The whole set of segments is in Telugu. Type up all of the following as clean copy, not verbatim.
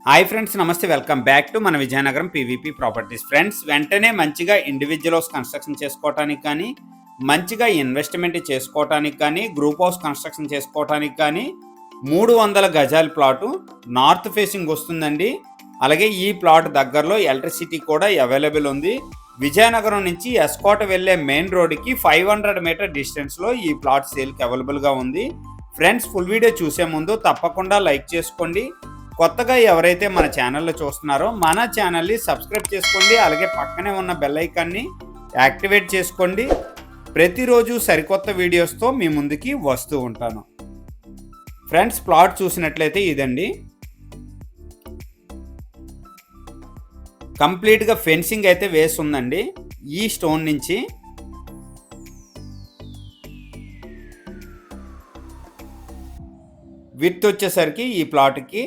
హాయ్ ఫ్రెండ్స్, నమస్తే. వెల్కమ్ బ్యాక్ టు మన విజయనగరం పీవీపీ ప్రాపర్టీస్. ఫ్రెండ్స్, వెంటనే మంచిగా ఇండివిజువల్ హౌస్ కన్స్ట్రక్షన్ చేసుకోవటానికి కానీ, మంచిగా ఇన్వెస్ట్మెంట్ చేసుకోవటానికి కానీ, గ్రూప్ హౌస్ కన్స్ట్రక్షన్ చేసుకోవటానికి కానీ 300 గజాల ప్లాటు నార్త్ ఫేసింగ్ వస్తుందండి. అలాగే ఈ ప్లాట్ దగ్గరలో ఎలక్ట్రిసిటీ కూడా అవైలబుల్ ఉంది. విజయనగరం నుంచి ఎస్కోట వెళ్ళే మెయిన్ రోడ్డుకి 500 మీటర్ డిస్టెన్స్లో ఈ ప్లాట్ సేల్కి అవైలబుల్గా ఉంది. ఫ్రెండ్స్, ఫుల్ వీడియో చూసే ముందు తప్పకుండా లైక్ చేసుకోండి. కొత్తగా ఎవరైతే మన ఛానల్లో చూస్తున్నారో మన ఛానల్ని సబ్స్క్రైబ్ చేసుకోండి. అలాగే పక్కనే ఉన్న బెల్ ఐకాన్ని యాక్టివేట్ చేసుకోండి. ప్రతిరోజు సరికొత్త వీడియోస్తో మీ ముందుకి వస్తూ ఉంటాను. ఫ్రెండ్స్, ప్లాట్ చూసినట్లయితే ఇదండి. కంప్లీట్గా ఫెన్సింగ్ అయితే వేసి ఉందండి. ఈ స్టోన్ నుంచి విడ్త్ వచ్చేసరికి ఈ ప్లాట్కి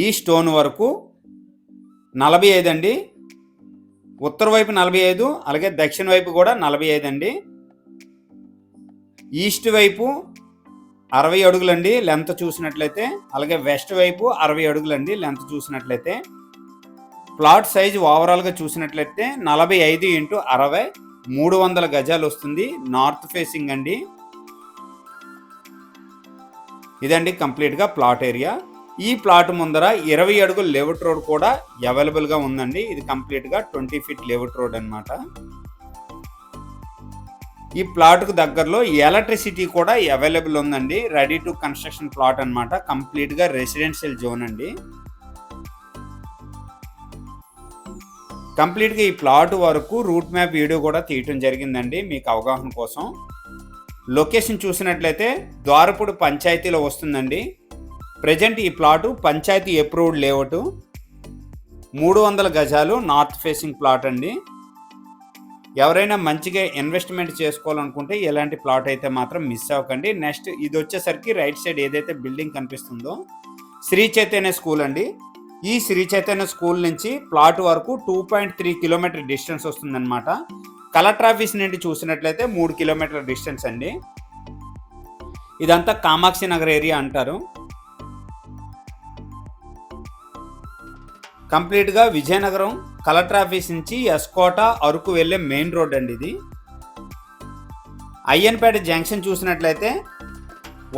ఈ స్టోన్ వరకు 45 అండి. ఉత్తర వైపు 45, అలాగే దక్షిణ వైపు కూడా 45 అండి. ఈస్ట్ వైపు 60 అడుగులండి లెంత్ చూసినట్లయితే, అలాగే వెస్ట్ వైపు 60 అడుగులండి లెంత్ చూసినట్లయితే. ప్లాట్ సైజు ఓవరాల్గా చూసినట్లయితే 45 x 60 300 గజాలు వస్తుంది. నార్త్ ఫేసింగ్ అండి. ఇదండి కంప్లీట్గా ప్లాట్ ఏరియా. ఈ ప్లాట్ ముందర 20 అడుగుల లేఅవుట్ రోడ్ కూడా అవైలబుల్గా ఉందండి. ఇది కంప్లీట్గా 20 ఫీట్ లేఅవుట్ రోడ్ అనమాట. ఈ ప్లాట్కు దగ్గరలో ఎలక్ట్రిసిటీ కూడా అవైలబుల్ ఉందండి. రెడీ టు కన్స్ట్రక్షన్ ప్లాట్ అనమాట. కంప్లీట్గా రెసిడెన్షియల్ జోన్ అండి. కంప్లీట్గా ఈ ప్లాట్ వరకు రూట్ మ్యాప్ వీడియో కూడా తీయటం జరిగిందండి మీకు అవగాహన కోసం. లొకేషన్ చూసినట్లయితే ద్వారపూడి పంచాయతీలో వస్తుందండి. ప్రజెంట్ ఈ ప్లాటు పంచాయతీ అప్రూవ్డ్ లేఅవుట్. 300 గజాలు నార్త్ ఫేసింగ్ ప్లాట్ అండి. ఎవరైనా మంచిగా ఇన్వెస్ట్మెంట్ చేసుకోవాలనుకుంటే ఇలాంటి ప్లాట్ అయితే మాత్రం మిస్ అవ్వకండి. నెక్స్ట్ ఇది వచ్చేసరికి రైట్ సైడ్ ఏదైతే బిల్డింగ్ కనిపిస్తుందో శ్రీ చైతన్య స్కూల్ అండి. ఈ శ్రీ చైతన్య స్కూల్ నుంచి ప్లాట్ వరకు 2.3 కిలోమీటర్ డిస్టెన్స్ వస్తుందన్నమాట. కలెక్టర్ ఆఫీస్ నుండి చూసినట్లయితే 3 కిలోమీటర్ల డిస్టెన్స్ అండి. ఇదంతా కామాక్షి నగర్ ఏరియా అంటారు. కంప్లీట్గా విజయనగరం కలెక్టర్ ఆఫీస్ నుంచి ఎస్కోట అరకు వెళ్ళే మెయిన్ రోడ్ అండి ఇది. అయ్యన్పేట జంక్షన్ చూసినట్లయితే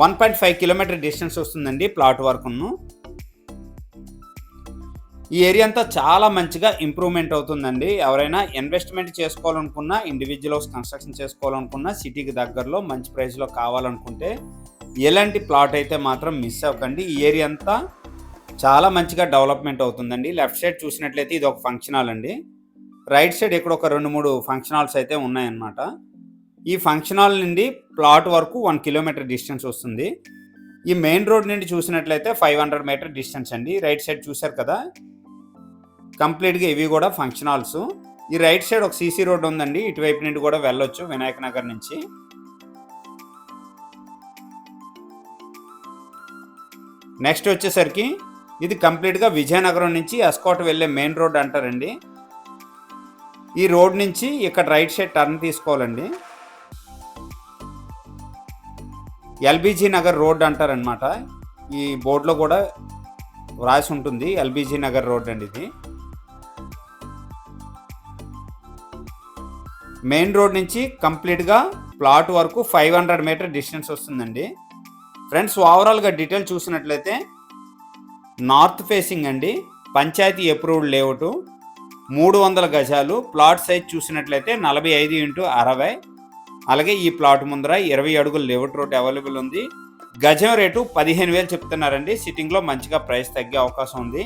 1.5 కిలోమీటర్ డిస్టెన్స్ వస్తుందండి ప్లాట్ వరకును. ఈ ఏరియా అంతా చాలా మంచిగా ఇంప్రూవ్మెంట్ అవుతుందండి. ఎవరైనా ఇన్వెస్ట్మెంట్ చేసుకోవాలనుకున్నా, ఇండివిజువల్ హౌస్ కన్స్ట్రక్షన్ చేసుకోవాలనుకున్నా, సిటీకి దగ్గరలో మంచి ప్రైస్లో కావాలనుకుంటే ఎలాంటి ప్లాట్ అయితే మాత్రం మిస్ అవ్వకండి. ఈ ఏరియా అంతా చాలా మంచిగా డెవలప్మెంట్ అవుతుందండి. లెఫ్ట్ సైడ్ చూసినట్లయితే ఇది ఒక ఫంక్షన్ హాల్ అండి. రైట్ సైడ్ ఇక్కడ ఒక 2-3 ఫంక్షన్ హాల్స్ అయితే ఉన్నాయన్నమాట. ఈ ఫంక్షన్ హాల్ నుండి ప్లాట్ వరకు 1 కిలోమీటర్ డిస్టెన్స్ వస్తుంది. ఈ మెయిన్ రోడ్ నుండి చూసినట్లయితే 500 మీటర్ డిస్టెన్స్ అండి. రైట్ సైడ్ చూశారు కదా, కంప్లీట్గా ఇవి కూడా ఫంక్షన్ హాల్స్. ఈ రైట్ సైడ్ ఒక సీసీ రోడ్ ఉందండి. ఇటువైపు నుండి కూడా వెళ్ళొచ్చు వినాయక నగర్ నుంచి. నెక్స్ట్ వచ్చేసరికి ఇది కంప్లీట్గా విజయనగరం నుంచి ఎస్కోట వెళ్ళే మెయిన్ రోడ్ అంటారండి. ఈ రోడ్ నుంచి ఇక్కడ రైట్ సైడ్ టర్న్ తీసుకోవాలండి. ఎల్బీజీ నగర్ రోడ్ అంటారనమాట. ఈ బోర్డులో కూడా రాసి ఉంటుంది ఎల్బీజీ నగర్ రోడ్ అండి ఇది. మెయిన్ రోడ్ నుంచి కంప్లీట్గా ప్లాట్ వరకు 500 మీటర్ డిస్టెన్స్ వస్తుందండి. ఫ్రెండ్స్, ఓవరాల్గా డీటెయిల్ చూసినట్లయితే నార్త్ ఫేసింగ్ అండి. Panchayat approved layout. 300 గజాలు. ప్లాట్ సైజ్ చూసినట్లయితే 45 x 60. అలాగే ఈ ప్లాట్ ముందర 20 అడుగుల లేఅవుట్ రోడ్ అవైలబుల్ ఉంది. గజం రేటు 15,000 చెప్తున్నారండి. సిట్టింగ్లో మంచిగా ప్రైస్ తగ్గే అవకాశం ఉంది.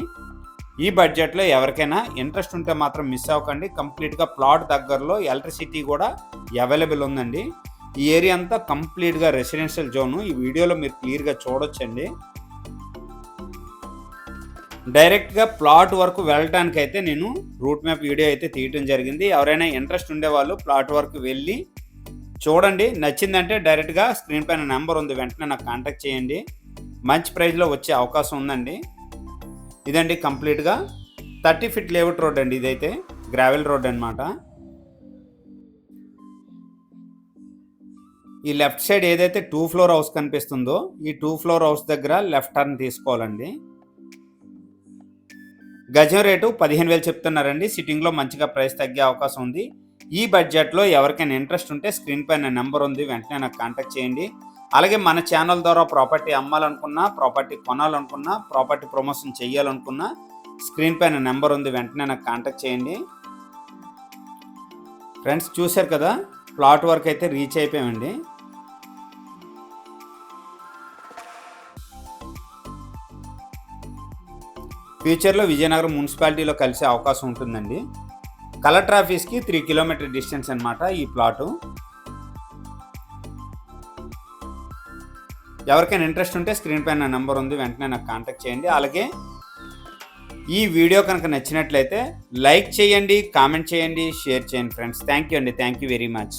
ఈ బడ్జెట్లో ఎవరికైనా ఇంట్రెస్ట్ ఉంటే మాత్రం మిస్ అవ్వకండి. కంప్లీట్గా ప్లాట్ దగ్గరలో ఎలక్ట్రిసిటీ కూడా అవైలబుల్ ఉందండి. ఈ ఏరియా అంతా కంప్లీట్గా రెసిడెన్షియల్ జోను. ఈ వీడియోలో మీరు క్లియర్గా చూడొచ్చండి. డైరెక్ట్గా ప్లాట్ వరకు వెళ్ళటానికి అయితే నేను రూట్ మ్యాప్ వీడియో అయితే తీయటం జరిగింది. ఎవరైనా ఇంట్రెస్ట్ ఉండేవాళ్ళు ప్లాట్ వరకు వెళ్ళి చూడండి. నచ్చిందంటే డైరెక్ట్గా స్క్రీన్ పైన నెంబర్ ఉంది, వెంటనే నాకు కాంటాక్ట్ చేయండి. మంచి ప్రైస్లో వచ్చే అవకాశం ఉందండి. ఇదండి కంప్లీట్గా 30 ఫీట్ లేఅవుట్ రోడ్ అండి. ఇదైతే గ్రావెల్ రోడ్ అనమాట. ఈ లెఫ్ట్ సైడ్ ఏదైతే 2 ఫ్లోర్ హౌస్ కనిపిస్తుందో ఈ 2 ఫ్లోర్ హౌస్ దగ్గర లెఫ్ట్ టర్న్ తీసుకోవాలండి. గజం రేటు 15,000 చెప్తున్నారండి. సిట్టింగ్లో మంచిగా ప్రైస్ తగ్గే అవకాశం ఉంది. ఈ బడ్జెట్లో ఎవరికైనా ఇంట్రెస్ట్ ఉంటే స్క్రీన్ పైన నెంబర్ ఉంది, వెంటనే నాకు కాంటాక్ట్ చేయండి. అలాగే మన ఛానల్ ద్వారా ప్రాపర్టీ అమ్మాలనుకున్నా, ప్రాపర్టీ కొనాలనుకున్నా, ప్రాపర్టీ ప్రమోషన్ చేయాలనుకున్నా స్క్రీన్ పైన నెంబర్ ఉంది, వెంటనే నాకు కాంటాక్ట్ చేయండి. ఫ్రెండ్స్ చూశారు కదా, ప్లాట్ వర్క్ అయితే రీచ్ అయిపోయామండి. ఫ్యూచర్లో విజయనగరం మున్సిపాలిటీలో కలిసే అవకాశం ఉంటుందండి. కలెక్టర్ ఆఫీస్కి 3 కిలోమీటర్ డిస్టెన్స్ అనమాట ఈ ప్లాటు. ఎవరికైనా ఇంట్రెస్ట్ ఉంటే స్క్రీన్ పైన నెంబర్ ఉంది, వెంటనే నాకు కాంటాక్ట్ చేయండి. అలాగే ఈ వీడియో కనుక నచ్చినట్లయితే లైక్ చేయండి, కామెంట్ చేయండి, షేర్ చేయండి ఫ్రెండ్స్. థ్యాంక్ యూ అండి, థ్యాంక్ యూ వెరీ మచ్.